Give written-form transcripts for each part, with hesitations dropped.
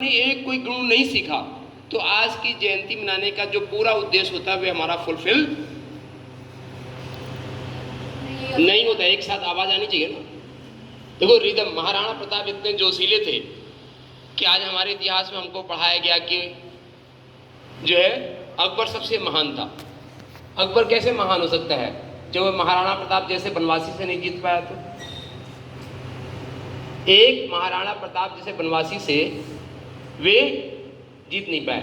एक कोई गुण नहीं सीखा तो आज की जयंती मनाने का जो पूरा उद्देश्य होता है वे हमारा फुलफिल नहीं होता। एक साथ आवाज आनी चाहिए ना। देखो रिदम, महाराणा प्रताप इतने जोशीले थे कि आज हमारे इतिहास में हमको पढ़ाया गया कि जो है अकबर सबसे महान था। अकबर कैसे महान हो सकता है जब महाराणा प्रताप जैसे बनवासी से नहीं जीत पाया? तो एक महाराणा प्रताप जैसे बनवासी से वे जीत नहीं पाए।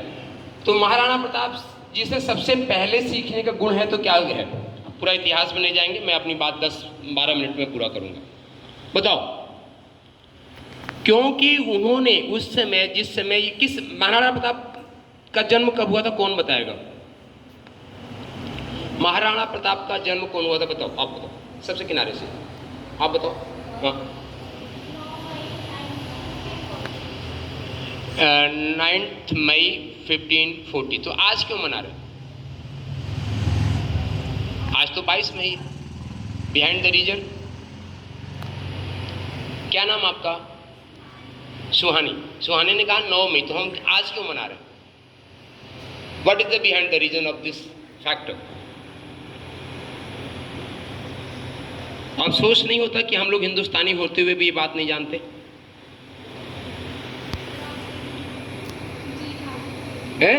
तो महाराणा प्रताप जी से सबसे पहले सीखने का गुण है तो क्या है? पूरा इतिहास में नहीं जाएंगे, मैं अपनी बात 10-12 मिनट में पूरा करूंगा। बताओ, क्योंकि उन्होंने उस समय जिस समय किस महाराणा प्रताप का जन्म कब हुआ था कौन बताएगा? महाराणा प्रताप का जन्म कौन हुआ था? बताओ, आप बताओ, सबसे किनारे से आप बताओ। हाँ, 9 मई 1540। तो आज क्यों मना रहे? आज तो 22 मई। बिहाइंड द रीजन, क्या नाम आपका? सुहानी। सुहानी ने कहा 9 मई, तो हम आज क्यों मना रहे? What is the behind the reason of this factor? अफसोस नहीं होता कि हम लोग हिंदुस्तानी होते हुए भी ये बात नहीं जानते? है?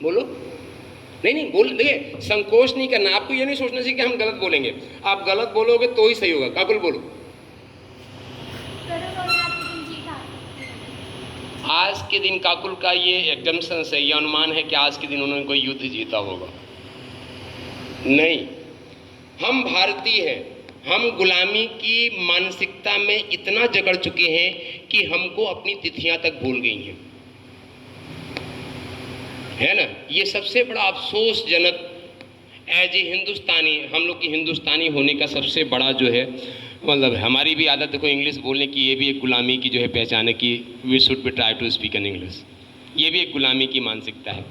बोलो। नहीं बोल, देखिए संकोच नहीं करना। आपको ये नहीं सोचना चाहिए कि हम गलत बोलेंगे। आप गलत बोलोगे तो ही सही होगा। काकुल बोलो। आज के दिन काकुल का ये एग्जम्पशन है, ये अनुमान है कि आज के दिन उन्होंने कोई युद्ध जीता होगा। नहीं, हम भारतीय हैं। हम गुलामी की मानसिकता में इतना जकड़ चुके हैं कि हमको अपनी तिथियां तक भूल गई हैं, है ना। ये सबसे बड़ा अफसोसजनक एज ए हिंदुस्तानी, हम लोग की हिंदुस्तानी होने का सबसे बड़ा जो है मतलब हमारी भी आदत को इंग्लिश बोलने की, ये भी एक गुलामी की जो है पहचान है कि we should be try to speak in English. ये भी एक गुलामी की मानसिकता है।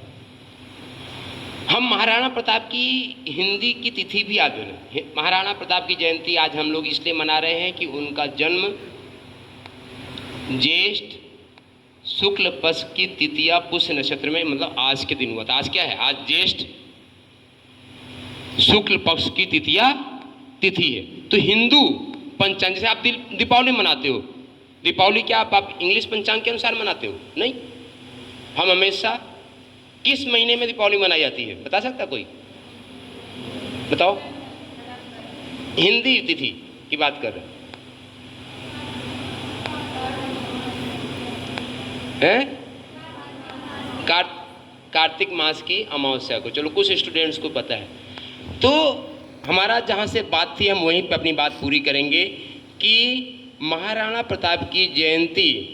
हम महाराणा प्रताप की हिंदी की तिथि भी याद है। महाराणा प्रताप की जयंती आज हम लोग इसलिए मना रहे हैं कि उनका जन्म ज्येष्ठ शुक्ल पक्ष की तृतीया पुष्य नक्षत्र में, मतलब आज के दिन हुआ था। आज क्या है? आज ज्येष्ठ शुक्ल पक्ष की तृतीया तिथि है। तो हिंदू पंचांग, जैसे आप दीपावली मनाते हो, दीपावली क्या आप इंग्लिश पंचांग के अनुसार मनाते हो? नहीं, हम हमेशा किस महीने में दीपावली मनाई जाती है बता सकता कोई? बताओ। हिंदी तिथि की बात कर रहे हैं? कार्तिक मास की अमावस्या को। चलो, कुछ स्टूडेंट्स को पता है। तो हमारा जहाँ से बात थी हम वहीं पे अपनी बात पूरी करेंगे कि महाराणा प्रताप की जयंती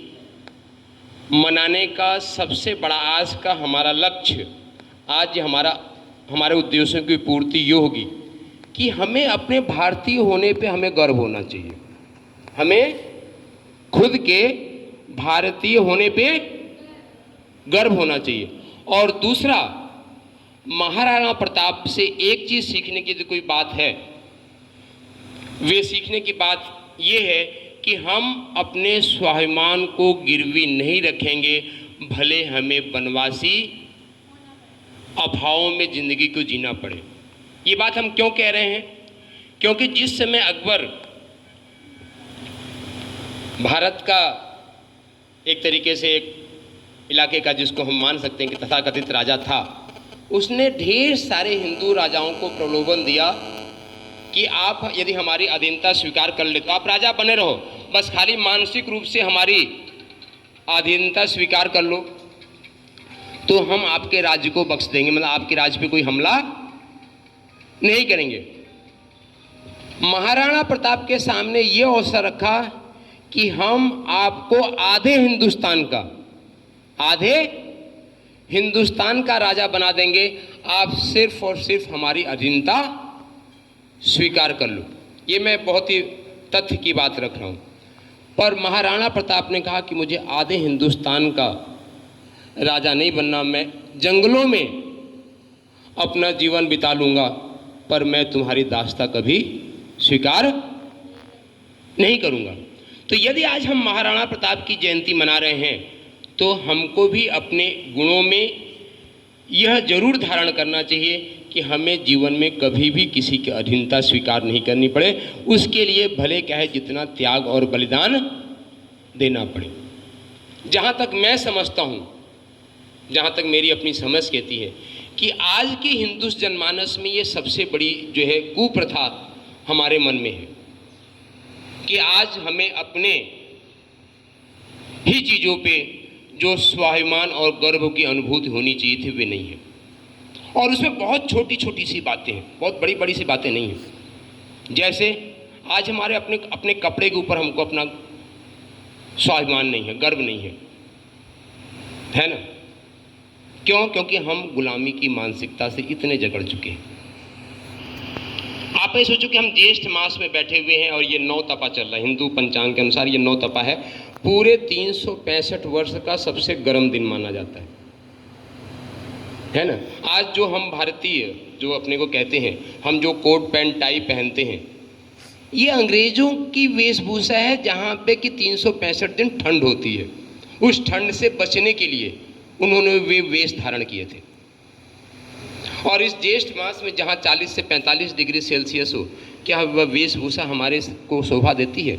मनाने का सबसे बड़ा आज का हमारा लक्ष्य, आज हमारे उद्देश्यों की पूर्ति ये होगी कि हमें अपने भारतीय होने पे हमें गर्व होना चाहिए। हमें खुद के भारतीय होने पे गर्व होना चाहिए। और दूसरा, महाराणा प्रताप से एक चीज सीखने की तो कोई बात है, वे सीखने की बात ये है कि हम अपने स्वाभिमान को गिरवी नहीं रखेंगे, भले हमें बनवासी अभावों में जिंदगी को जीना पड़े। ये बात हम क्यों कह रहे हैं? क्योंकि जिस समय अकबर भारत का एक तरीके से एक इलाके का, जिसको हम मान सकते हैं कि तथाकथित राजा था, उसने ढेर सारे हिंदू राजाओं को प्रलोभन दिया कि आप यदि हमारी अधीनता स्वीकार कर ले तो आप राजा बने रहो, बस खाली मानसिक रूप से हमारी अधीनता स्वीकार कर लो तो हम आपके राज्य को बख्श देंगे, मतलब आपके राज्य पे कोई हमला नहीं करेंगे। महाराणा प्रताप के सामने ये अवसर रखा कि हम आपको आधे हिंदुस्तान का राजा बना देंगे, आप सिर्फ और सिर्फ हमारी अधीनता स्वीकार कर लो। ये मैं बहुत ही तथ्य की बात रख रहा हूँ। पर महाराणा प्रताप ने कहा कि मुझे आधे हिंदुस्तान का राजा नहीं बनना, मैं जंगलों में अपना जीवन बिता लूँगा, पर मैं तुम्हारी दास्ता कभी स्वीकार नहीं करूँगा। तो यदि आज हम महाराणा प्रताप की जयंती मना रहे हैं तो हमको भी अपने गुणों में यह जरूर धारण करना चाहिए कि हमें जीवन में कभी भी किसी की अधीनता स्वीकार नहीं करनी पड़े, उसके लिए भले चाहे जितना त्याग और बलिदान देना पड़े। जहाँ तक मैं समझता हूँ, जहाँ तक मेरी अपनी समझ कहती है कि आज के हिंदू जनमानस में ये सबसे बड़ी जो है कुप्रथा हमारे मन में है कि आज हमें अपने ही चीज़ों पे जो स्वाभिमान और गर्व की अनुभूति होनी चाहिए थी वे नहीं है, और उसमें बहुत छोटी छोटी सी बातें हैं, बहुत बड़ी बड़ी सी बातें नहीं हैं। जैसे आज हमारे अपने अपने कपड़े के ऊपर हमको अपना स्वाभिमान नहीं है, गर्व नहीं है ना? क्यों? क्योंकि हम गुलामी की मानसिकता से इतने जकड़ चुके हैं। आप ये सोचो कि हम ज्येष्ठ मास में बैठे हुए हैं और ये 9 तपा चल रहा है, हिंदू पंचांग के अनुसार ये 9 तपा है, पूरे 365 वर्ष का सबसे गर्म दिन माना जाता है ना? आज जो हम भारतीय जो अपने को कहते हैं, हम जो कोट पैंट टाई पहनते हैं, ये अंग्रेजों की वेशभूषा है जहाँ पे कि 365 दिन ठंड होती है। उस ठंड से बचने के लिए उन्होंने वे वेश धारण किए थे। और इस ज्येष्ठ मास में जहाँ 40 से 45 डिग्री सेल्सियस हो, क्या वह वेशभूषा हमारे को शोभा देती है?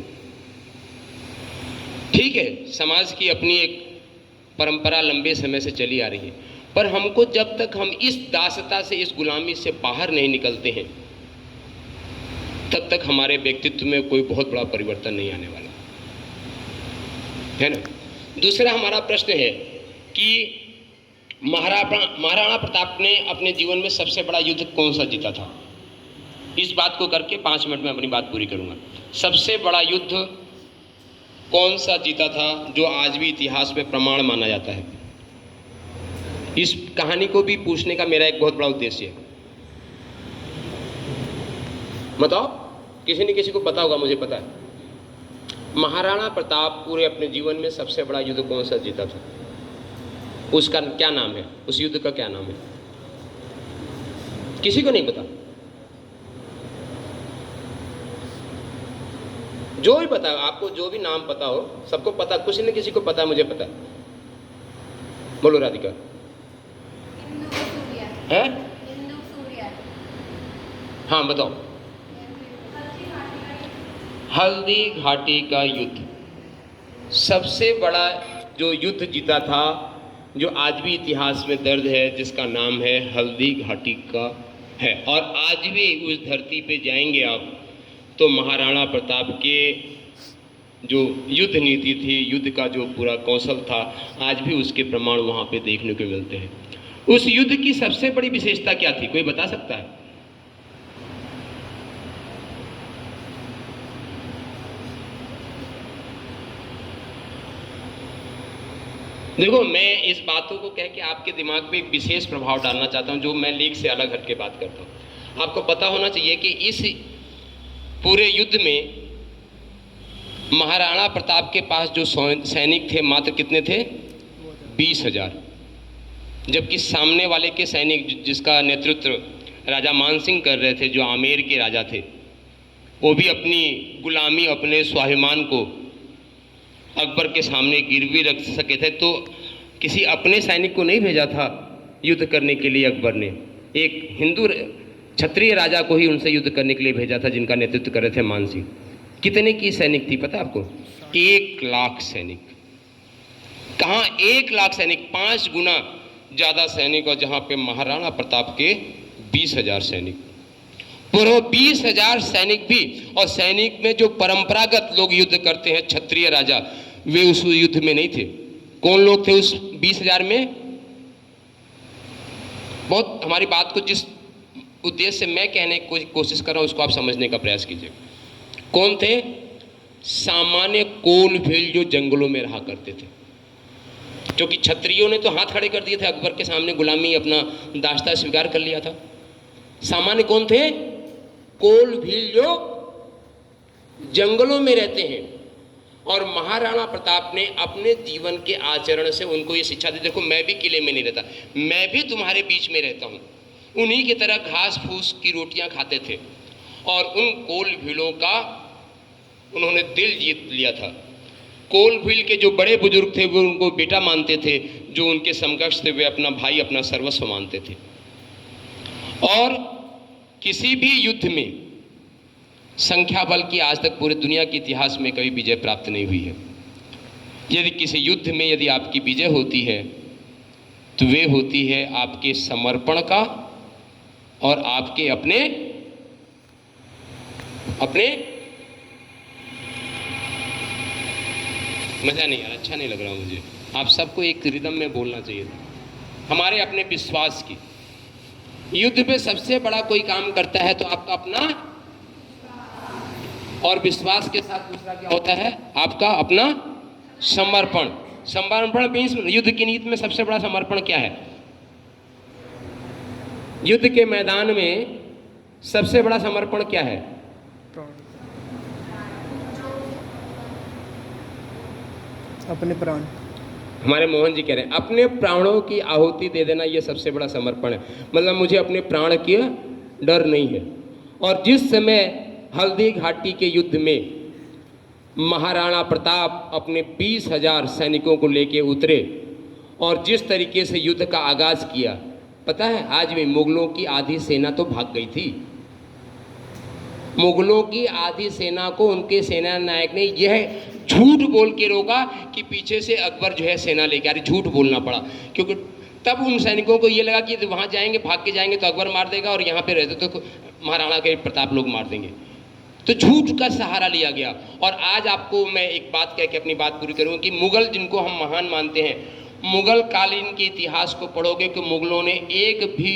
ठीक है, समाज की अपनी एक परंपरा लंबे समय से चली आ रही है, पर हमको जब तक हम इस दासता से, इस गुलामी से बाहर नहीं निकलते हैं, तब तक हमारे व्यक्तित्व में कोई बहुत बड़ा परिवर्तन नहीं आने वाला है ना? दूसरा हमारा प्रश्न है कि महाराणा प्रताप ने अपने जीवन में सबसे बड़ा युद्ध कौन सा जीता था? इस बात को करके 5 मिनट में अपनी बात पूरी करूंगा। सबसे बड़ा युद्ध कौन सा जीता था जो आज भी इतिहास में प्रमाण माना जाता है? इस कहानी को भी पूछने का मेरा एक बहुत बड़ा उद्देश्य है। बताओ, किसी न किसी को पता होगा, मुझे पता है। महाराणा प्रताप पूरे अपने जीवन में सबसे बड़ा युद्ध कौन सा जीता था? उसका क्या नाम है? उस युद्ध का क्या नाम है? किसी को नहीं पता? जो भी पता, आपको जो भी नाम पता हो, सबको पता, किसी न किसी को पता, मुझे पता है। बोलो राधिका। है? हाँ बताओ। हल्दी घाटी का युद्ध सबसे बड़ा जो युद्ध जीता था, जो आज भी इतिहास में दर्ज है, जिसका नाम है हल्दी घाटी का है। और आज भी उस धरती पे जाएंगे आप तो महाराणा प्रताप के जो युद्ध नीति थी, युद्ध का जो पूरा कौशल था, आज भी उसके प्रमाण वहाँ पे देखने को मिलते हैं। उस युद्ध की सबसे बड़ी विशेषता क्या थी? कोई बता सकता है? देखो, मैं इस बातों को कह के आपके दिमाग पे एक विशेष प्रभाव डालना चाहता हूं, जो मैं लीग से अलग हट के बात करता हूं। आपको पता होना चाहिए कि इस पूरे युद्ध में महाराणा प्रताप के पास जो सैनिक थे, मात्र कितने थे? 20,000। जबकि सामने वाले के सैनिक, जिसका नेतृत्व राजा मानसिंह कर रहे थे, जो आमेर के राजा थे, वो भी अपनी गुलामी, अपने स्वाभिमान को अकबर के सामने गिरवी रख सके थे। तो किसी अपने सैनिक को नहीं भेजा था युद्ध करने के लिए अकबर ने, एक हिंदू क्षत्रिय राजा को ही उनसे युद्ध करने के लिए भेजा था, जिनका नेतृत्व कर रहे थे मानसिंह। कितने की सैनिक थी पता आपको? 1 लाख सैनिक। कहाँ 1 लाख सैनिक, 5 गुना ज़्यादा सैनिक, और जहाँ पे महाराणा प्रताप के 20,000 सैनिक। पूरे 20,000 सैनिक भी, और सैनिक में जो परंपरागत लोग युद्ध करते हैं, क्षत्रिय राजा, वे उस युद्ध में नहीं थे। कौन लोग थे उस 20,000 में? बहुत हमारी बात को जिस उद्देश्य से मैं कहने की कोशिश कर रहा हूं, उसको आप समझने का प्रयास कीजिए। कौन थे? सामान्य कोल भील जो जंगलों में रहा करते थे, क्योंकि क्षत्रियों ने तो हाथ खड़े कर दिए थे, अकबर के सामने गुलामी, अपना दास्ता स्वीकार कर लिया था। सामान्य कौन थे? कोल भील जो जंगलों में रहते हैं। और महाराणा प्रताप ने अपने जीवन के आचरण से उनको ये शिक्षा दी, देखो मैं भी किले में नहीं रहता, मैं भी तुम्हारे बीच में रहता हूँ। उन्हीं की तरह घास फूस की रोटियां खाते थे, और उन कोल भीलों का उन्होंने दिल जीत लिया था। कोलभील के जो बड़े बुजुर्ग थे वो उनको बेटा मानते थे, जो उनके समकक्ष थे वे अपना भाई, अपना सर्वस्व मानते थे। और किसी भी युद्ध में संख्या बल की आज तक पूरे दुनिया के इतिहास में कभी विजय प्राप्त नहीं हुई है। यदि किसी युद्ध में यदि आपकी विजय होती है तो वे होती है आपके समर्पण का और आपके अपने मज़ा नहीं आ रहा, अच्छा नहीं लग रहा मुझे। आप सबको एक रिदम में बोलना चाहिए था। हमारे अपने विश्वास की, युद्ध पे सबसे बड़ा कोई काम करता है तो आपका अपना, और विश्वास के साथ दूसरा क्या होता है? आपका अपना समर्पण। समर्पण मीन्स युद्ध की नीति में सबसे बड़ा समर्पण क्या है? युद्ध के मैदान में सबसे बड़ा समर्पण क्या है? अपने प्राण। हमारे मोहन जी कह रहे हैं अपने प्राणों की आहुति दे देना, ये सबसे बड़ा समर्पण है। मतलब मुझे अपने प्राण की डर नहीं है। और जिस समय हल्दी घाटी के युद्ध में महाराणा प्रताप अपने 20,000 सैनिकों को लेके उतरे और जिस तरीके से युद्ध का आगाज किया, पता है आज भी मुगलों की आधी सेना तो भाग गई थी। मुगलों की आधी सेना को उनके सेना नायक ने यह झूठ बोल के रोका कि पीछे से अकबर जो है सेना लेके आ रही। झूठ बोलना पड़ा क्योंकि तब उन सैनिकों को ये लगा कि वहाँ जाएंगे, भाग के जाएंगे तो अकबर मार देगा और यहाँ पे रहते तो महाराणा के प्रताप लोग मार देंगे। तो झूठ का सहारा लिया गया। और आज आपको मैं एक बात कह के अपनी बात पूरी करूँगा कि मुगल जिनको हम महान मानते हैं, मुगल कालीन के इतिहास को पढ़ोगे कि मुगलों ने एक भी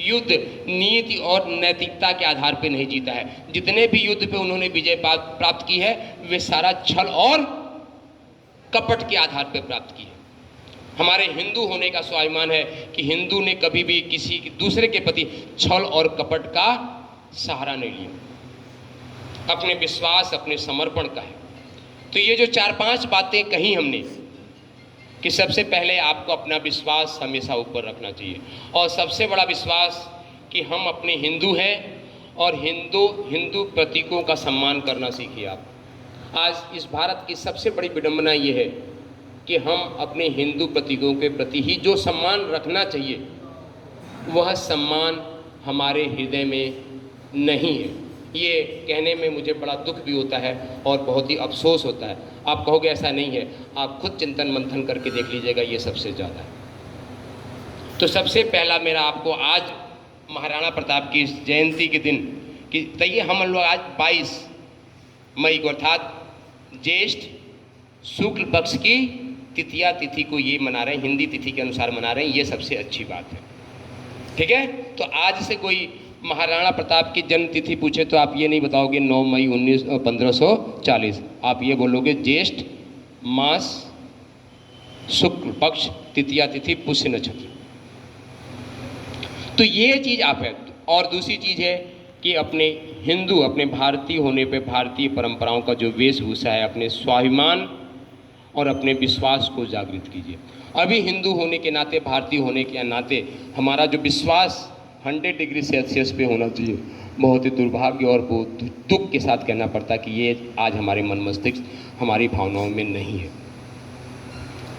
युद्ध नीति और नैतिकता के आधार पर नहीं जीता है। जितने भी युद्ध पे उन्होंने विजय प्राप्त की है वे सारा छल और कपट के आधार पर प्राप्त की है। हमारे हिंदू होने का स्वाभिमान है कि हिंदू ने कभी भी किसी दूसरे के प्रति छल और कपट का सहारा नहीं लिया, अपने विश्वास, अपने समर्पण का है। तो ये जो 4-5 बातें कही हमने कि सबसे पहले आपको अपना विश्वास हमेशा ऊपर रखना चाहिए, और सबसे बड़ा विश्वास कि हम अपने हिंदू हैं और हिंदू प्रतीकों का सम्मान करना सीखिए आप। आज इस भारत की सबसे बड़ी विडंबना ये है कि हम अपने हिंदू प्रतीकों के प्रति ही जो सम्मान रखना चाहिए वह सम्मान हमारे हृदय में नहीं है। ये कहने में मुझे बड़ा दुख भी होता है और बहुत ही अफसोस होता है। आप कहोगे ऐसा नहीं है, आप खुद चिंतन मंथन करके देख लीजिएगा, ये सबसे ज़्यादा है। तो सबसे पहला मेरा आपको आज महाराणा प्रताप की जयंती के दिन कि तय हम लोग आज 22 मई को अर्थात ज्येष्ठ शुक्ल पक्ष की तृतीया तिथि को ये मना रहे हैं, हिंदी तिथि के अनुसार मना रहे हैं। ये सबसे अच्छी बात है, ठीक है। तो आज से कोई महाराणा प्रताप की जन्म तिथि पूछे तो आप ये नहीं बताओगे 9 मई 1540, आप ये बोलोगे ज्येष्ठ मास शुक्ल पक्ष तृतीया तिथि पुष्य नक्षत्र। तो ये चीज़ आप है। और दूसरी चीज़ है कि अपने हिंदू, अपने भारतीय होने पे भारतीय परंपराओं का जो वेशभूषा है, अपने स्वाभिमान और अपने विश्वास को जागृत कीजिए। अभी हिंदू होने के नाते, भारतीय होने के नाते हमारा जो विश्वास 100 डिग्री सेल्सियस पे होना चाहिए। बहुत ही दुर्भाग्य और बहुत दुख के साथ कहना पड़ता कि ये आज हमारे मन मस्तिष्क, हमारी भावनाओं में नहीं है।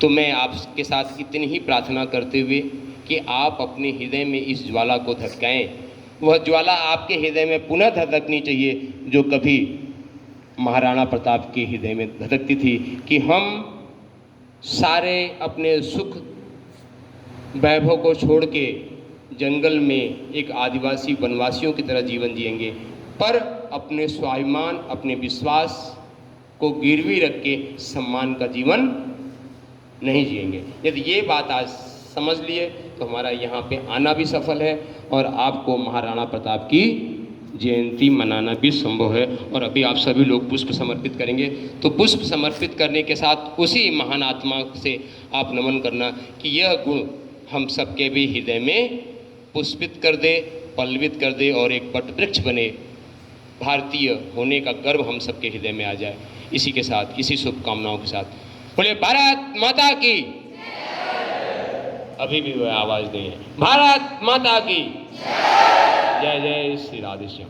तो मैं आपके साथ इतनी ही प्रार्थना करते हुए कि आप अपने हृदय में इस ज्वाला को धधकाएं। वह ज्वाला आपके हृदय में पुनः धधकनी चाहिए जो कभी महाराणा प्रताप के हृदय में धधकती थी कि हम सारे अपने सुख वैभव को छोड़ के जंगल में एक आदिवासी वनवासियों की तरह जीवन जिएंगे, पर अपने स्वाभिमान, अपने विश्वास को गिरवी रख के सम्मान का जीवन नहीं जिएंगे। यदि ये बात आज समझ लिए तो हमारा यहाँ पे आना भी सफल है और आपको महाराणा प्रताप की जयंती मनाना भी संभव है। और अभी आप सभी लोग पुष्प समर्पित करेंगे, तो पुष्प समर्पित करने के साथ उसी महान आत्मा से आप नमन करना कि यह गुण हम सबके भी हृदय में पुष्पित कर दे, पल्लवित कर दे और एक वट वृक्ष बने, भारतीय होने का गर्व हम सबके हृदय में आ जाए। इसी के साथ, इसी शुभकामनाओं के साथ बोले भारत माता की, अभी भी वह आवाज नहीं है, भारत माता की जय जय श्री राधेश्याम।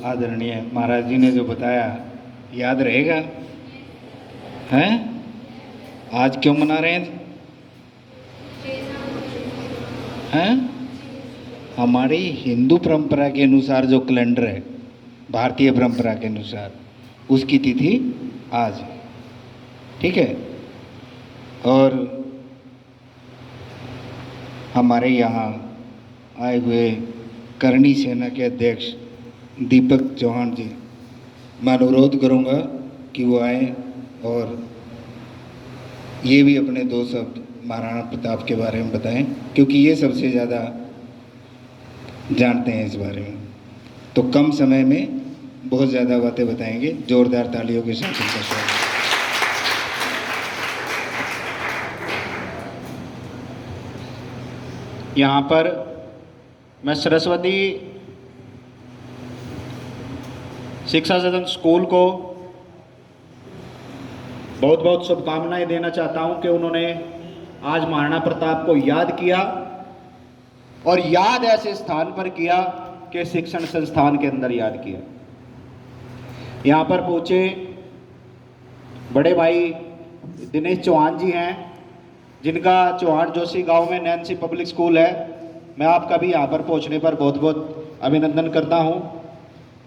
आदरणीय महाराज जी ने जो बताया याद रहेगा? हैं? आज क्यों मना रहे हैं? हैं? हमारी हिंदू परंपरा के अनुसार जो कैलेंडर है, भारतीय परंपरा के अनुसार, उसकी तिथि आज, ठीक है। और हमारे यहाँ आए हुए करणी सेना के अध्यक्ष दीपक चौहान जी, मैं अनुरोध करूँगा कि वो आए और ये भी अपने दो शब्द महाराणा प्रताप के बारे में बताएं, क्योंकि ये सबसे ज़्यादा जानते हैं इस बारे में। तो कम समय में बहुत ज़्यादा बातें बताएंगे। जोरदार तालियों के साथ उनका स्वागत। यहाँ पर मैं सरस्वती शिक्षा सदन स्कूल को बहुत बहुत शुभकामनाएं देना चाहता हूं कि उन्होंने आज महाराणा प्रताप को याद किया, और याद ऐसे स्थान पर किया कि शिक्षण संस्थान के अंदर याद किया। यहाँ पर पहुंचे बड़े भाई दिनेश चौहान जी हैं, जिनका चौहान जोशी गांव में नैन्सी पब्लिक स्कूल है। मैं आपका भी यहाँ पर पहुंचने पर बहुत बहुत अभिनंदन करता हूँ।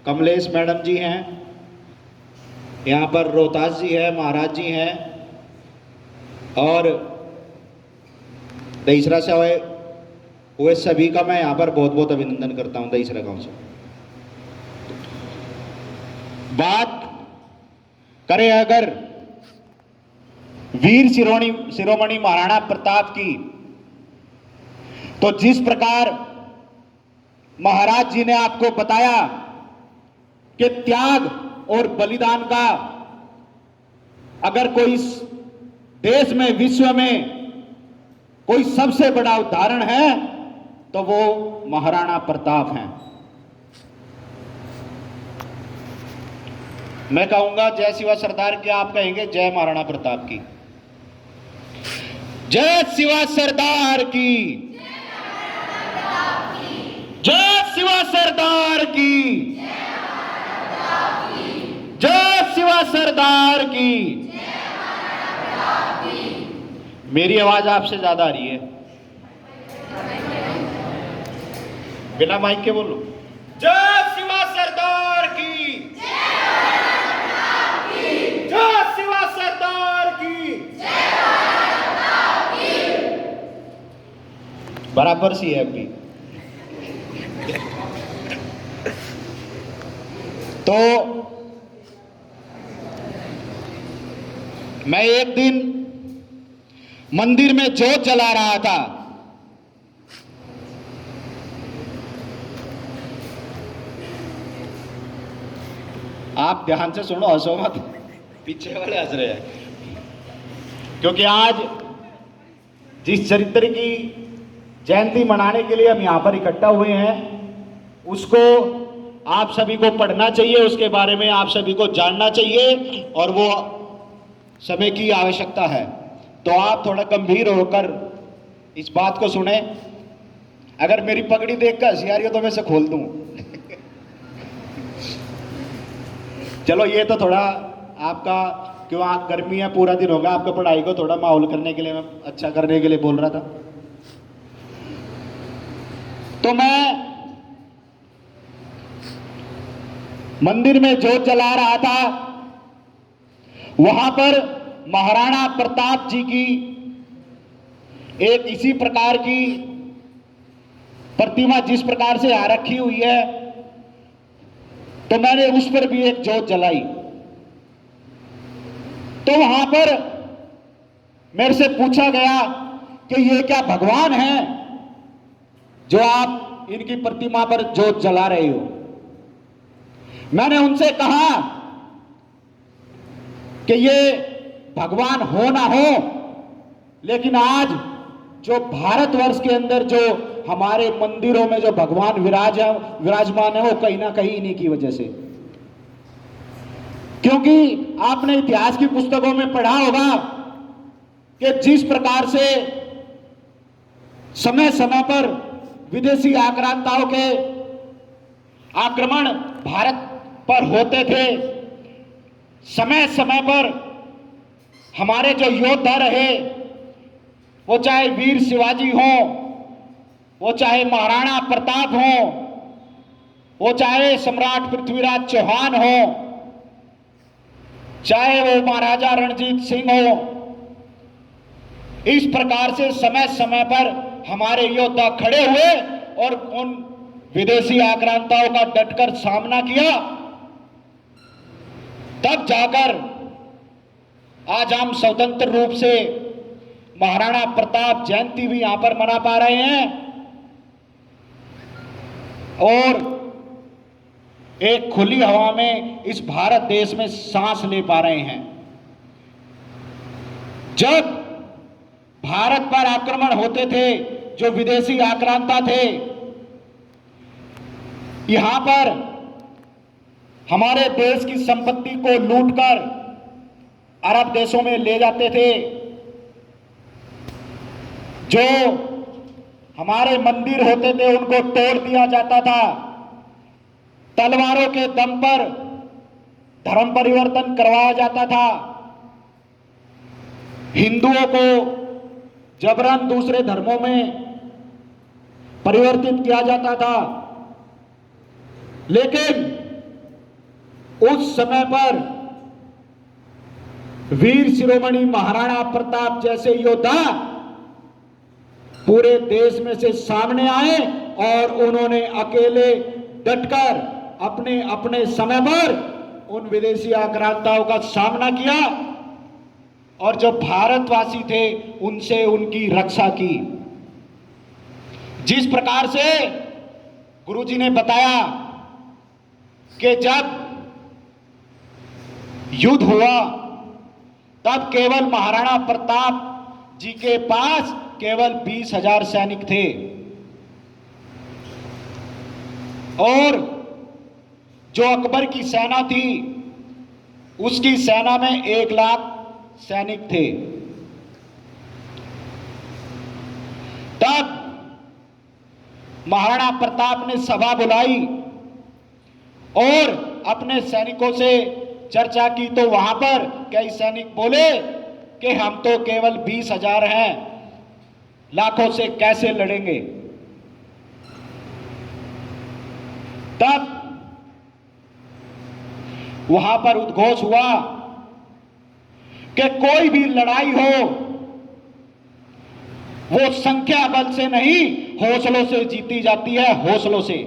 कमलेश मैडम जी हैं, यहाँ पर रोहतास जी है, महाराज जी हैं, और दहीसरा से हुए सभी का मैं यहाँ पर बहुत बहुत अभिनंदन करता हूँ। दहीसरा गांव से बात करें अगर वीर शिरोमणि महाराणा प्रताप की, तो जिस प्रकार महाराज जी ने आपको बताया कि त्याग और बलिदान का अगर कोई इस देश में, विश्व में कोई सबसे बड़ा उदाहरण है तो वो महाराणा प्रताप हैं। मैं कहूंगा जय शिवा सरदार की, आप कहेंगे जय महाराणा प्रताप की। जय शिवा सरदार की, जय शिवा सरदार की, जय शिवा सरदार की। मेरी आवाज आपसे ज्यादा आ रही है, बिना माइक के बोलो। जय शिवा सरदार की, जय शिवा सरदार की, बराबर सी है अभी। तो मैं एक दिन मंदिर में जोत जला रहा था। आप ध्यान से सुनो, हंसो मत, पीछे वाले हंस रहे हैं। क्योंकि आज जिस चरित्र की जयंती मनाने के लिए हम यहां पर इकट्ठा हुए हैं, उसको आप सभी को पढ़ना चाहिए, उसके बारे में आप सभी को जानना चाहिए, और वो समय की आवश्यकता है। तो आप थोड़ा गंभीर होकर इस बात को सुने। अगर मेरी पगड़ी देखकर हंसी आ रही हो तो मैं इसे खोल दूं। चलो, ये तो थोड़ा आपका, क्यों आज गर्मी है, पूरा दिन होगा, आपका पढ़ाई को थोड़ा माहौल करने के लिए, मैं अच्छा करने के लिए बोल रहा था। तो मैं मंदिर में जोत जला रहा था, वहां पर महाराणा प्रताप जी की एक इसी प्रकार की प्रतिमा जिस प्रकार से आ रखी हुई है, तो मैंने उस पर भी एक जोत जलाई। तो वहां पर मेरे से पूछा गया कि ये क्या भगवान है जो आप इनकी प्रतिमा पर जोत जला रहे हो? मैंने उनसे कहा कि ये भगवान हो ना हो, लेकिन आज जो भारतवर्ष के अंदर जो हमारे मंदिरों में जो भगवान विराजमान है, वो कहीं ना कहीं इन्हीं की वजह से। क्योंकि आपने इतिहास की पुस्तकों में पढ़ा होगा कि जिस प्रकार से समय समय पर विदेशी आक्रांताओं के आक्रमण भारत पर होते थे। समय समय पर हमारे जो योद्धा रहे, वो चाहे वीर शिवाजी हो, वो चाहे महाराणा प्रताप हो, वो चाहे सम्राट पृथ्वीराज चौहान हो, चाहे वो महाराजा रणजीत सिंह हो, इस प्रकार से समय समय पर हमारे योद्धा खड़े हुए और उन विदेशी आक्रांताओं का डटकर सामना किया। तब जाकर आज हम स्वतंत्र रूप से महाराणा प्रताप जयंती भी यहां पर मना पा रहे हैं और एक खुली हवा में इस भारत देश में सांस ले पा रहे हैं। जब भारत पर आक्रमण होते थे, जो विदेशी आक्रांता थे, यहां पर हमारे देश की संपत्ति को लूटकर अरब देशों में ले जाते थे, जो हमारे मंदिर होते थे उनको तोड़ दिया जाता था, तलवारों के दम पर धर्म परिवर्तन करवाया जाता था, हिंदुओं को जबरन दूसरे धर्मों में परिवर्तित किया जाता था। लेकिन उस समय पर वीर शिरोमणि महाराणा प्रताप जैसे योद्धा पूरे देश में से सामने आए और उन्होंने अकेले डटकर अपने अपने समय पर उन विदेशी आक्रांताओं का सामना किया और जो भारतवासी थे उनसे उनकी रक्षा की। जिस प्रकार से गुरुजी ने बताया कि जब युद्ध हुआ तब केवल महाराणा प्रताप जी के पास केवल 20,000 सैनिक थे और जो अकबर की सेना थी उसकी सेना में 1 लाख सैनिक थे। तब महाराणा प्रताप ने सभा बुलाई और अपने सैनिकों से चर्चा की, तो वहां पर कई सैनिक बोले कि हम तो केवल 20,000 हैं, लाखों से कैसे लड़ेंगे। तब वहां पर उद्घोष हुआ कि कोई भी लड़ाई हो वो संख्या बल से नहीं, हौसलों से जीती जाती है, हौसलों से।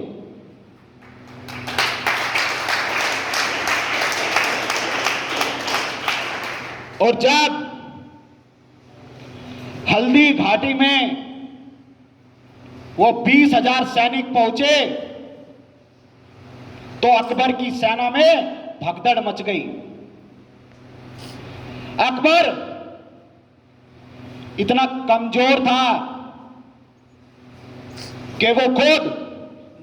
और जब हल्दी घाटी में वो 20,000 सैनिक पहुंचे तो अकबर की सेना में भगदड़ मच गई। अकबर इतना कमजोर था कि वो खुद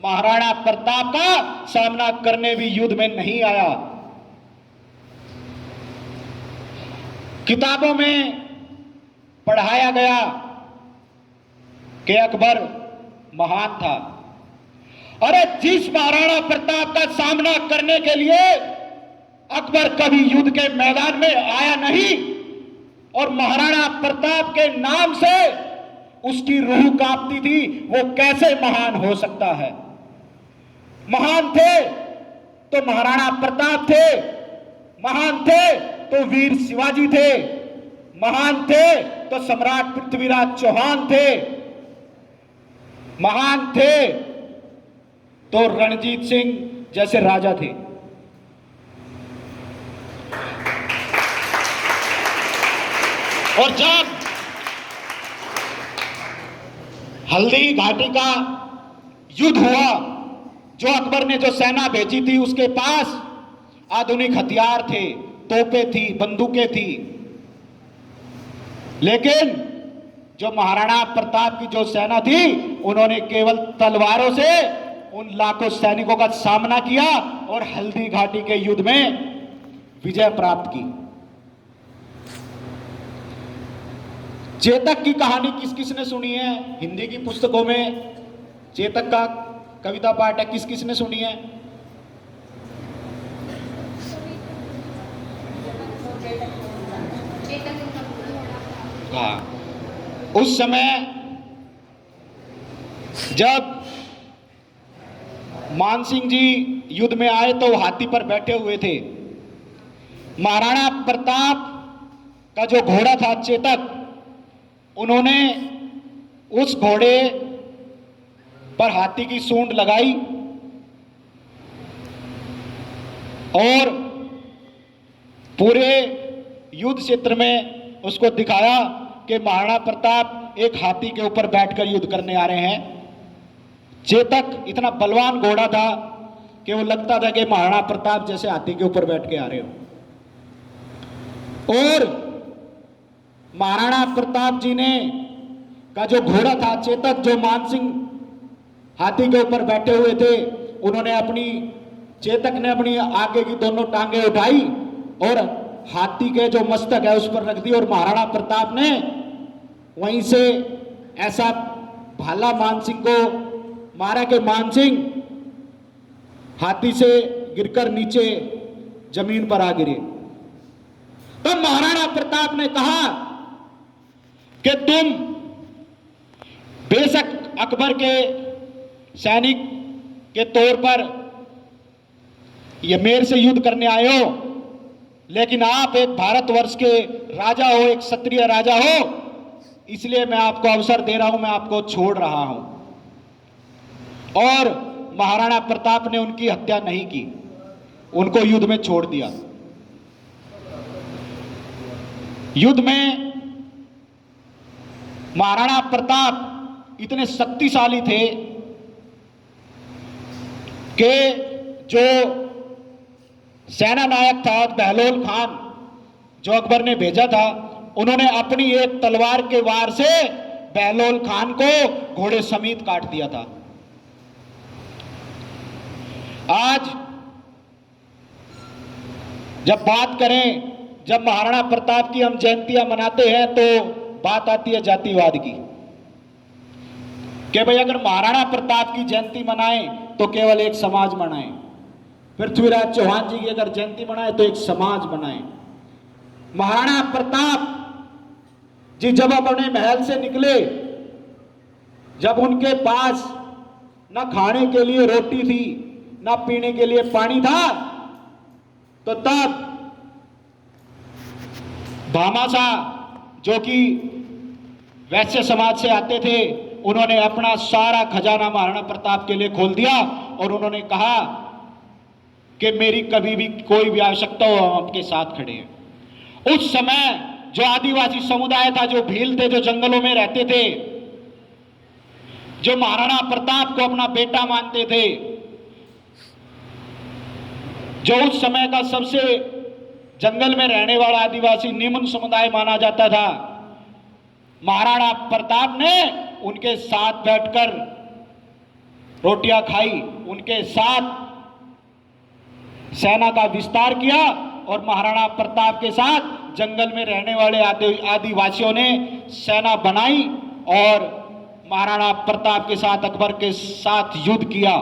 महाराणा प्रताप का सामना करने भी युद्ध में नहीं आया। किताबों में पढ़ाया गया कि अकबर महान था। अरे जिस महाराणा प्रताप का सामना करने के लिए अकबर कभी युद्ध के मैदान में आया नहीं और महाराणा प्रताप के नाम से उसकी रूह कांपती थी, वो कैसे महान हो सकता है। महान थे तो महाराणा प्रताप थे, महान थे तो वीर शिवाजी थे, महान थे तो सम्राट पृथ्वीराज चौहान थे, महान थे तो रणजीत सिंह जैसे राजा थे। और जब हल्दी घाटी का युद्ध हुआ, जो अकबर ने जो सेना भेजी थी उसके पास आधुनिक हथियार थे, तोपें थी, बंदूकें थी, लेकिन जो महाराणा प्रताप की जो सेना थी उन्होंने केवल तलवारों से उन लाखों सैनिकों का सामना किया और हल्दी घाटी के युद्ध में विजय प्राप्त की। चेतक की कहानी किस किस ने सुनी है? हिंदी की पुस्तकों में चेतक का कविता पाठ है, किस किस ने सुनी है? कहा। उस समय जब मानसिंह जी युद्ध में आए तो हाथी पर बैठे हुए थे। महाराणा प्रताप का जो घोड़ा था चेतक, उन्होंने उस घोड़े पर हाथी की सूंड लगाई और पूरे युद्ध क्षेत्र में उसको दिखाया कि महाराणा प्रताप एक हाथी के ऊपर बैठकर युद्ध करने आ रहे हैं। चेतक इतना बलवान घोड़ा था कि वो लगता था कि महाराणा प्रताप जैसे हाथी के ऊपर बैठ के आ रहे हो। और महाराणा प्रताप जी ने का जो घोड़ा था चेतक, जो मानसिंह हाथी के ऊपर बैठे हुए थे, उन्होंने चेतक ने अपनी आगे की दोनों टांगे उठाई और हाथी के जो मस्तक है उस पर रख दी और महाराणा प्रताप ने वहीं से ऐसा भाला मानसिंह को मारा कि मानसिंह हाथी से गिरकर नीचे जमीन पर आ गिरे। तब महाराणा प्रताप ने कहा कि तुम बेशक अकबर के सैनिक के तौर पर ये मेरे से युद्ध करने आए हो, लेकिन आप एक भारतवर्ष के राजा हो, एक क्षत्रिय राजा हो, इसलिए मैं आपको अवसर दे रहा हूं, मैं आपको छोड़ रहा हूं। और महाराणा प्रताप ने उनकी हत्या नहीं की, उनको युद्ध में छोड़ दिया। युद्ध में महाराणा प्रताप इतने शक्तिशाली थे कि जो सेना नायक था बहलोल खान, जो अकबर ने भेजा था, उन्होंने अपनी एक तलवार के वार से बहलोल खान को घोड़े समेत काट दिया था। आज जब बात करें, जब महाराणा प्रताप की हम जयंतियां मनाते हैं तो बात आती है जातिवाद की, कि भाई अगर महाराणा प्रताप की जयंती मनाएं तो केवल एक समाज मनाएं, पृथ्वीराज चौहान जी की अगर जयंती मनाएं तो एक समाज मनाएं। महाराणा प्रताप जी जब अपने महल से निकले, जब उनके पास न खाने के लिए रोटी थी, न पीने के लिए पानी था, तो तब भामाशाह जो कि वैश्य समाज से आते थे, उन्होंने अपना सारा खजाना महाराणा प्रताप के लिए खोल दिया और उन्होंने कहा कि मेरी कभी भी कोई भी आवश्यकता हो, हम आपके साथ खड़े हैं। उस समय जो आदिवासी समुदाय था, जो भील थे, जो जंगलों में रहते थे, जो महाराणा प्रताप को अपना बेटा मानते थे, जो उस समय का सबसे जंगल में रहने वाला आदिवासी निम्न समुदाय माना जाता था, महाराणा प्रताप ने उनके साथ बैठकर रोटियां खाई, उनके साथ सेना का विस्तार किया और महाराणा प्रताप के साथ जंगल में रहने वाले आदिवासियों ने सेना बनाई और महाराणा प्रताप के साथ अकबर के साथ युद्ध किया।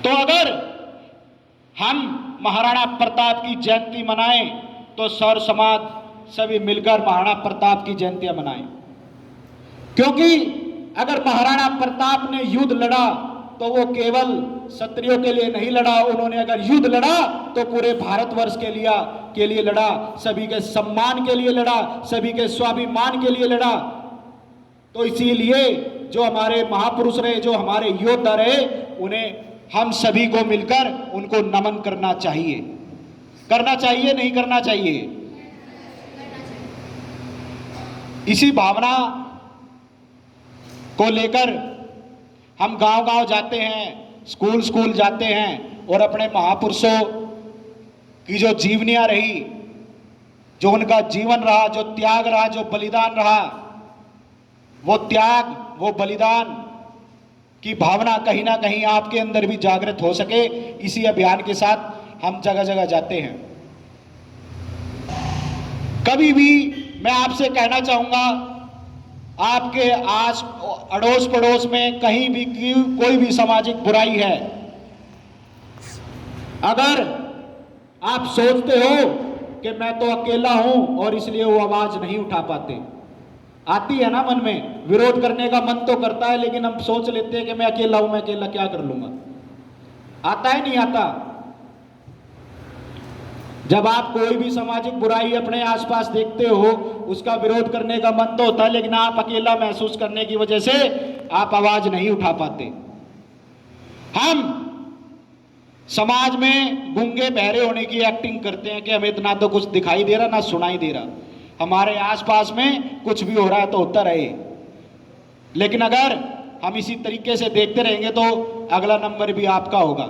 तो अगर हम महाराणा प्रताप की जयंती मनाएं तो सर समाज सभी मिलकर महाराणा प्रताप की जयंतियां मनाएं, क्योंकि अगर महाराणा प्रताप ने युद्ध लड़ा तो वो केवल क्षत्रियों के लिए नहीं लड़ा, उन्होंने अगर युद्ध लड़ा तो पूरे भारतवर्ष के लिए लड़ा, सभी के सम्मान के लिए लड़ा, सभी के स्वाभिमान के लिए लड़ा। तो इसीलिए जो हमारे महापुरुष रहे, जो हमारे योद्धा रहे, उन्हें हम सभी को मिलकर उनको नमन करना चाहिए। करना चाहिए, नहीं करना चाहिए? इसी भावना को लेकर हम गांव-गांव जाते हैं, स्कूल जाते हैं और अपने महापुरुषों की जो जीवनियां रही, जो उनका जीवन रहा, जो त्याग रहा, जो बलिदान रहा, वो त्याग, वो बलिदान की भावना कहीं ना कहीं आपके अंदर भी जागृत हो सके, इसी अभियान के साथ हम जगह जगह जाते हैं। कभी भी मैं आपसे कहना चाहूंगा, आपके आस अड़ोस पड़ोस में कहीं भी कोई भी सामाजिक बुराई है, अगर आप सोचते हो कि मैं तो अकेला हूं और इसलिए वो आवाज नहीं उठा पाते। आती है ना मन में, विरोध करने का मन तो करता है, लेकिन हम सोच लेते हैं कि मैं अकेला हूं, मैं अकेला क्या कर लूंगा। आता है नहीं आता? जब आप कोई भी सामाजिक बुराई अपने आसपास देखते हो, उसका विरोध करने का मन तो होता है, लेकिन आप अकेला महसूस करने की वजह से आप आवाज नहीं उठा पाते। हम समाज में गूंगे बहरे होने की एक्टिंग करते हैं कि हमें इतना तो कुछ दिखाई दे रहा ना सुनाई दे रहा, हमारे आसपास में कुछ भी हो रहा है तो होता रहे। लेकिन अगर हम इसी तरीके से देखते रहेंगे तो अगला नंबर भी आपका होगा।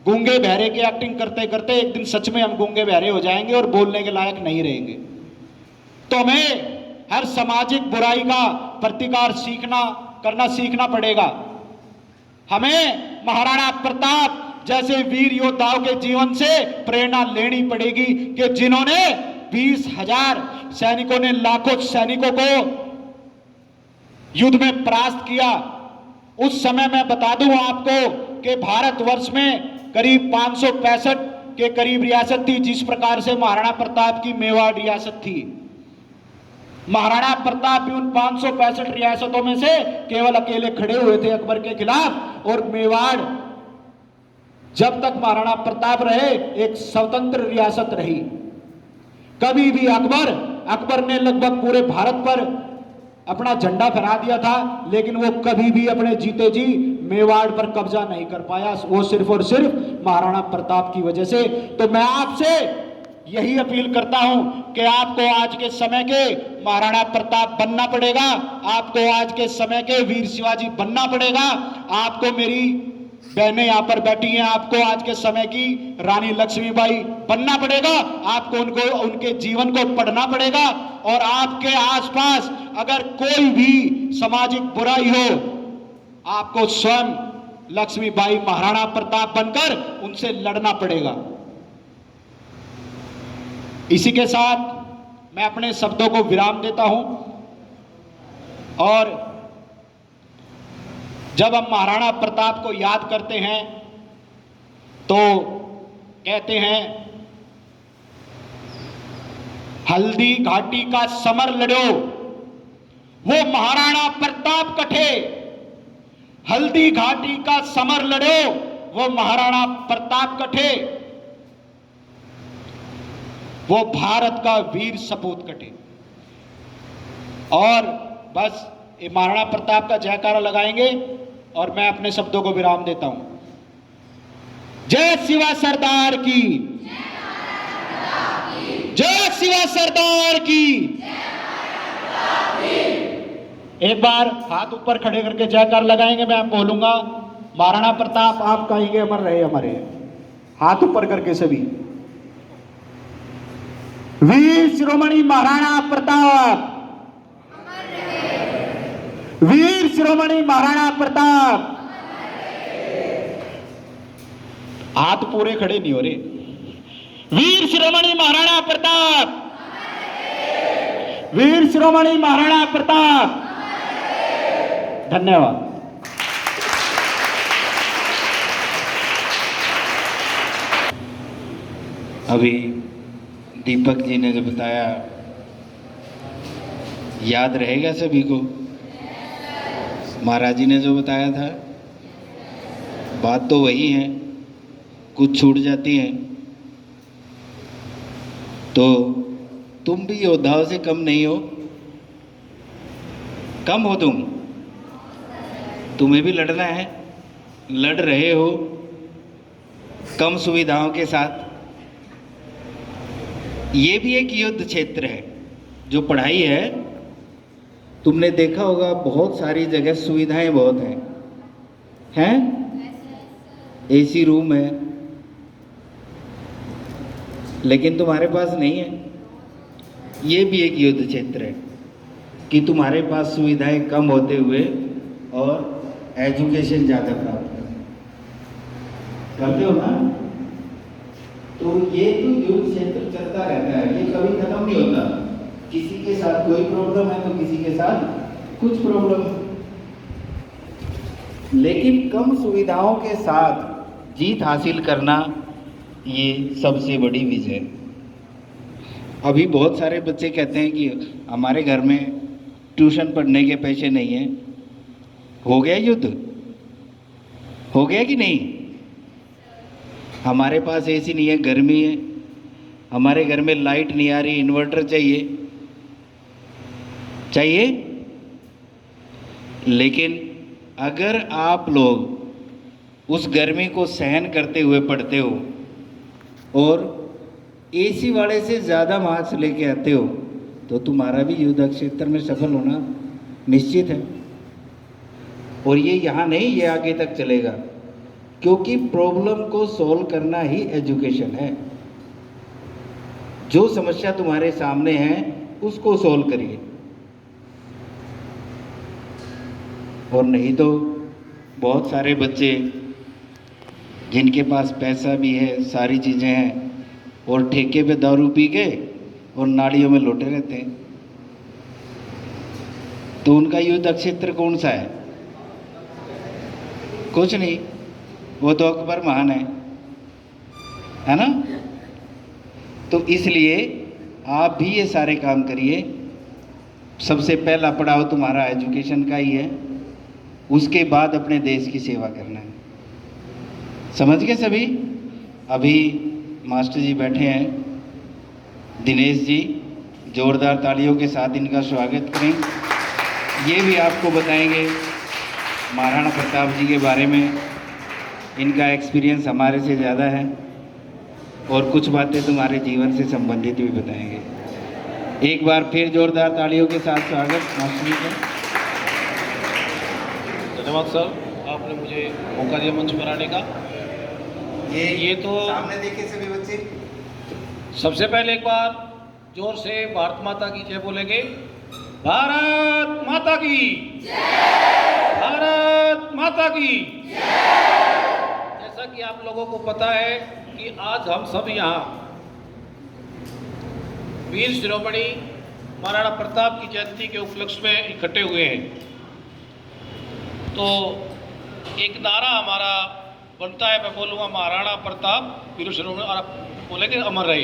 गूंगे बहरे की एक्टिंग करते करते एक दिन सच में हम गूंगे बहरे हो जाएंगे और बोलने के लायक नहीं रहेंगे। तो हमें हर सामाजिक बुराई का प्रतिकार करना सीखना पड़ेगा। हमें महाराणा प्रताप जैसे वीर योद्धाओं के जीवन से प्रेरणा लेनी पड़ेगी कि जिन्होंने 20,000 सैनिकों ने लाखों सैनिकों को युद्ध में परास्त किया। उस समय मैं बता दूं आपको कि भारतवर्ष में करीब 565 के करीब रियासत थी, जिस प्रकार से महाराणा प्रताप की मेवाड़ रियासत थी। महाराणा प्रताप भी उन 565 रियासतों में से केवल अकेले खड़े हुए थे अकबर के खिलाफ, और मेवाड़ जब तक महाराणा प्रताप रहे एक स्वतंत्र रियासत रही। कभी भी अकबर ने लगभग पूरे भारत पर अपना झंडा फहरा दिया था, लेकिन वो कभी भी अपने जीते जी मेवाड़ पर कब्जा नहीं कर पाया, वो सिर्फ और सिर्फ महाराणा प्रताप की वजह से। तो मैं आपसे यही अपील करता हूं कि आपको आज के समय के महाराणा प्रताप बनना पड़ेगा, आपको आज के समय के वीर शिवाजी बनना पड़ेगा। आपको मेरी बहनें यहां पर बैठी हैं, आपको आज के समय की रानी लक्ष्मीबाई बनना पड़ेगा। आपको उनके जीवन को पढ़ना पड़ेगा, और आपके आसपास अगर कोई भी सामाजिक बुराई हो, आपको स्वयं लक्ष्मीबाई महाराणा प्रताप बनकर उनसे लड़ना पड़ेगा। इसी के साथ मैं अपने शब्दों को विराम देता हूं। और जब हम महाराणा प्रताप को याद करते हैं तो कहते हैं, हल्दी घाटी का समर लड़ो वो महाराणा प्रताप कठे, हल्दी घाटी का समर लड़ो वो महाराणा प्रताप कठे, वो भारत का वीर सपूत कटे। और बस ये महाराणा प्रताप का जयकारा लगाएंगे और मैं अपने शब्दों को विराम देता हूं। जय शिवा सरदार की, जय शिवा सरदार की। एक बार हाथ ऊपर खड़े करके जयकार लगाएंगे, मैं बोलूंगा महाराणा प्रताप आप कहेंगे अमर रहे हमारे। हाथ ऊपर करके सभी, वीर शिरोमणि महाराणा प्रताप, वीर शिरोमणि महाराणा प्रताप। हाथ पूरे खड़े नहीं हो रहे। वीर शिरोमणि महाराणा प्रताप, वीर शिरोमणि महाराणा प्रताप। धन्यवाद। अभी दीपक जी ने जो बताया याद रहेगा सभी को। महाराज जी ने जो बताया था बात तो वही है, कुछ छूट जाती है। तो तुम भी योद्धाओं से कम नहीं हो, कम हो तुम, तुम्हें भी लड़ना है, लड़ रहे हो कम सुविधाओं के साथ। ये भी एक युद्ध क्षेत्र है। जो पढ़ाई है, तुमने देखा होगा बहुत सारी जगह सुविधाएं बहुत हैं, एसी रूम है, लेकिन तुम्हारे पास नहीं है। ये भी एक युद्ध क्षेत्र है कि तुम्हारे पास सुविधाएं कम होते हुए और एजुकेशन ज़्यादा प्राप्त करते हो ना। तो ये तो युद्ध क्षेत्र चलता रहता है, ये कभी खत्म नहीं होता। किसी के साथ कोई प्रॉब्लम है तो किसी के साथ कुछ प्रॉब्लम है, लेकिन कम सुविधाओं के साथ जीत हासिल करना ये सबसे बड़ी विजय। अभी बहुत सारे बच्चे कहते हैं कि हमारे घर में ट्यूशन पढ़ने के पैसे नहीं हैं। हो गया युद्ध? हो गया कि नहीं? हमारे पास एसी नहीं है, गर्मी है, हमारे घर में लाइट नहीं आ रही, इन्वर्टर चाहिए। लेकिन अगर आप लोग उस गर्मी को सहन करते हुए पढ़ते हो और एसी वाले से ज़्यादा मार्क्स लेके आते हो तो तुम्हारा भी युद्ध क्षेत्र में सफल होना निश्चित है। और ये यहाँ नहीं, ये आगे तक चलेगा, क्योंकि प्रॉब्लम को सॉल्व करना ही एजुकेशन है। जो समस्या तुम्हारे सामने है उसको सॉल्व करिए, और नहीं तो बहुत सारे बच्चे जिनके पास पैसा भी है, सारी चीज़ें हैं, और ठेके पे दारू पी के और नालियों में लोटे रहते हैं। तो उनका युद्ध क्षेत्र कौन सा है? कुछ नहीं, वो तो अकबर महान है ना? तो इसलिए आप भी ये सारे काम करिए। सबसे पहला पड़ाव तुम्हारा एजुकेशन का ही है, उसके बाद अपने देश की सेवा करना है। समझ गए सभी? अभी मास्टर जी बैठे हैं, दिनेश जी, जोरदार तालियों के साथ इनका स्वागत करें। ये भी आपको बताएंगे महाराणा प्रताप जी के बारे में। इनका एक्सपीरियंस हमारे से ज़्यादा है और कुछ बातें तुम्हारे जीवन से संबंधित भी बताएंगे। एक बार फिर जोरदार तालियों के साथ स्वागत मास्टर जी का। धन्यवाद सर, आपने मुझे मौका दिया मंच पर आने का। ये तो सामने देखे सभी बच्चे। सबसे पहले एक बार जोर से भारत माता की जय बोलेंगे। भारत माता की जय! भारत माता की जय! जैसा कि आप लोगों को पता है कि आज हम सब यहाँ वीर शिरोमणि महाराणा प्रताप की जयंती के उपलक्ष्य में इकट्ठे हुए हैं। तो एक नारा हमारा बनता है, मैं बोलूँगा महाराणा प्रताप वीर शिरोमणि, और आप बोलेंगे अमर रहे।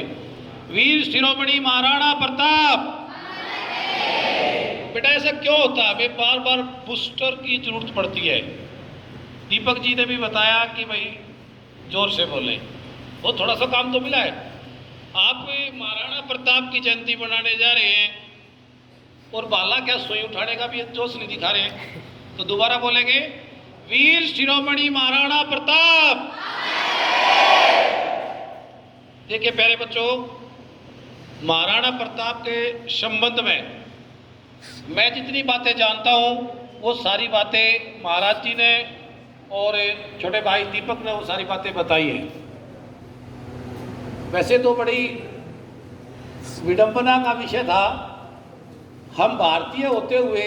वीर शिरोमणि महाराणा प्रताप। बेटा ऐसा क्यों होता है? हमें बार बार बूस्टर की जरूरत पड़ती है। दीपक जी ने भी बताया कि भाई जोर से बोलें, वो थोड़ा सा काम तो मिला है। आप महाराणा प्रताप की जयंती मनाने जा रहे हैं और बाला क्या सुई उठाने का भी जोश नहीं दिखा रहे हैं। तो दोबारा बोलेंगे, वीर शिरोमणि महाराणा प्रताप। देखिए प्यारे बच्चों, महाराणा प्रताप के संबंध में मैं जितनी बातें जानता हूँ वो सारी बातें महाराज जी ने और छोटे भाई दीपक ने वो सारी बातें बताई हैं। वैसे तो बड़ी विडंबना का विषय था। हम भारतीय होते हुए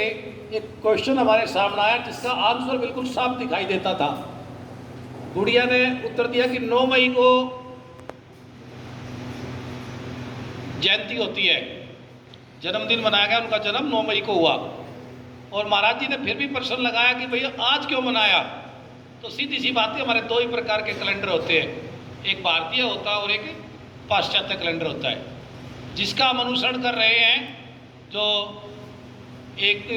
एक क्वेश्चन हमारे सामने आया जिसका आंसर बिल्कुल साफ दिखाई देता था। गुड़िया ने उत्तर दिया कि 9 मई को जयंती होती है, जन्मदिन मनाया गया, उनका जन्म 9 मई को हुआ। और महाराज जी ने फिर भी प्रश्न लगाया कि भैया आज क्यों मनाया? तो सीधी सी बात है, हमारे 2 ही प्रकार के कैलेंडर होते हैं, एक भारतीय होता है और एक पाश्चात्य कैलेंडर होता है। जिसका हम अनुसरण कर रहे हैं, जो एक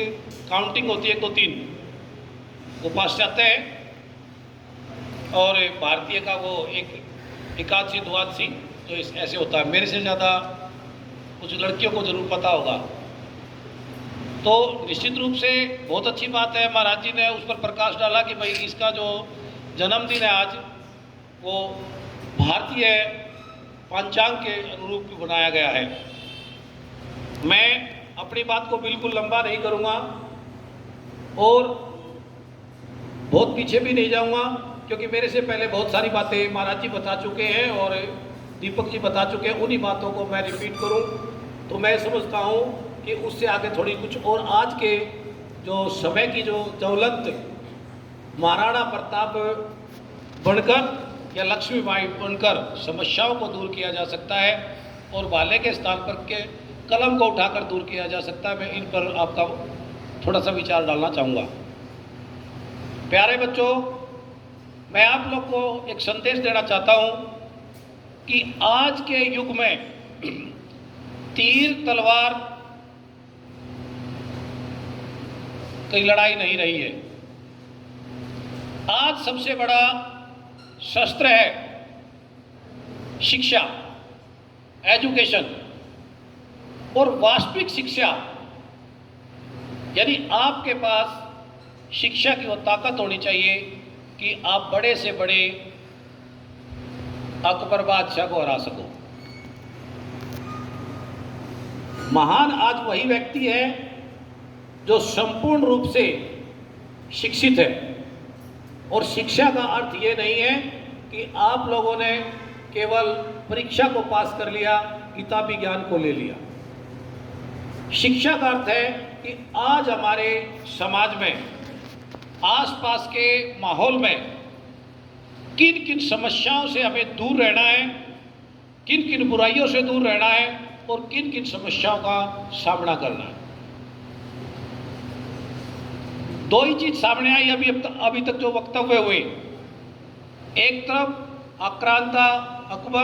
काउंटिंग होती है 1 2 3, वो पाश्चात्य है, और भारतीय का वो एक एकादशी द्वादशी तो ऐसे होता है। मेरे से ज़्यादा कुछ लड़कियों को ज़रूर पता होगा। तो निश्चित रूप से बहुत अच्छी बात है, महाराज जी ने उस पर प्रकाश डाला कि भाई इसका जो जन्मदिन है आज, वो भारतीय पंचांग के अनुरूप बनाया गया है। मैं अपनी बात को बिल्कुल लंबा नहीं करूँगा और बहुत पीछे भी नहीं जाऊँगा, क्योंकि मेरे से पहले बहुत सारी बातें महाराज जी बता चुके हैं और दीपक जी बता चुके हैं। उन्हीं बातों को मैं रिपीट करूं तो मैं समझता हूं कि उससे आगे थोड़ी कुछ और आज के जो समय की जो ज्वलंत महाराणा प्रताप बनकर या लक्ष्मीबाई बनकर समस्याओं को दूर किया जा सकता है और भाले के स्थान पर के कलम को उठाकर दूर किया जा सकता है। मैं इन पर आपका थोड़ा सा विचार डालना चाहूँगा। प्यारे बच्चों, मैं आप लोग को एक संदेश देना चाहता हूँ कि आज के युग में तीर तलवार की लड़ाई नहीं रही है। आज सबसे बड़ा शस्त्र है शिक्षा, एजुकेशन। और वास्तविक शिक्षा यानी आपके पास शिक्षा की वो ताकत होनी चाहिए कि आप बड़े से बड़े अकबर बादशाह को हरा सको। महान आज वही व्यक्ति है जो संपूर्ण रूप से शिक्षित है। और शिक्षा का अर्थ ये नहीं है कि आप लोगों ने केवल परीक्षा को पास कर लिया, किताबी ज्ञान को ले लिया। शिक्षा का अर्थ है कि आज हमारे समाज में, आसपास के माहौल में किन किन समस्याओं से हमें दूर रहना है, किन किन बुराइयों से दूर रहना है और किन किन समस्याओं का सामना करना है। दो ही चीज सामने आई अभी तक जो वक्तव्य हुए। एक तरफ आक्रांता अकबर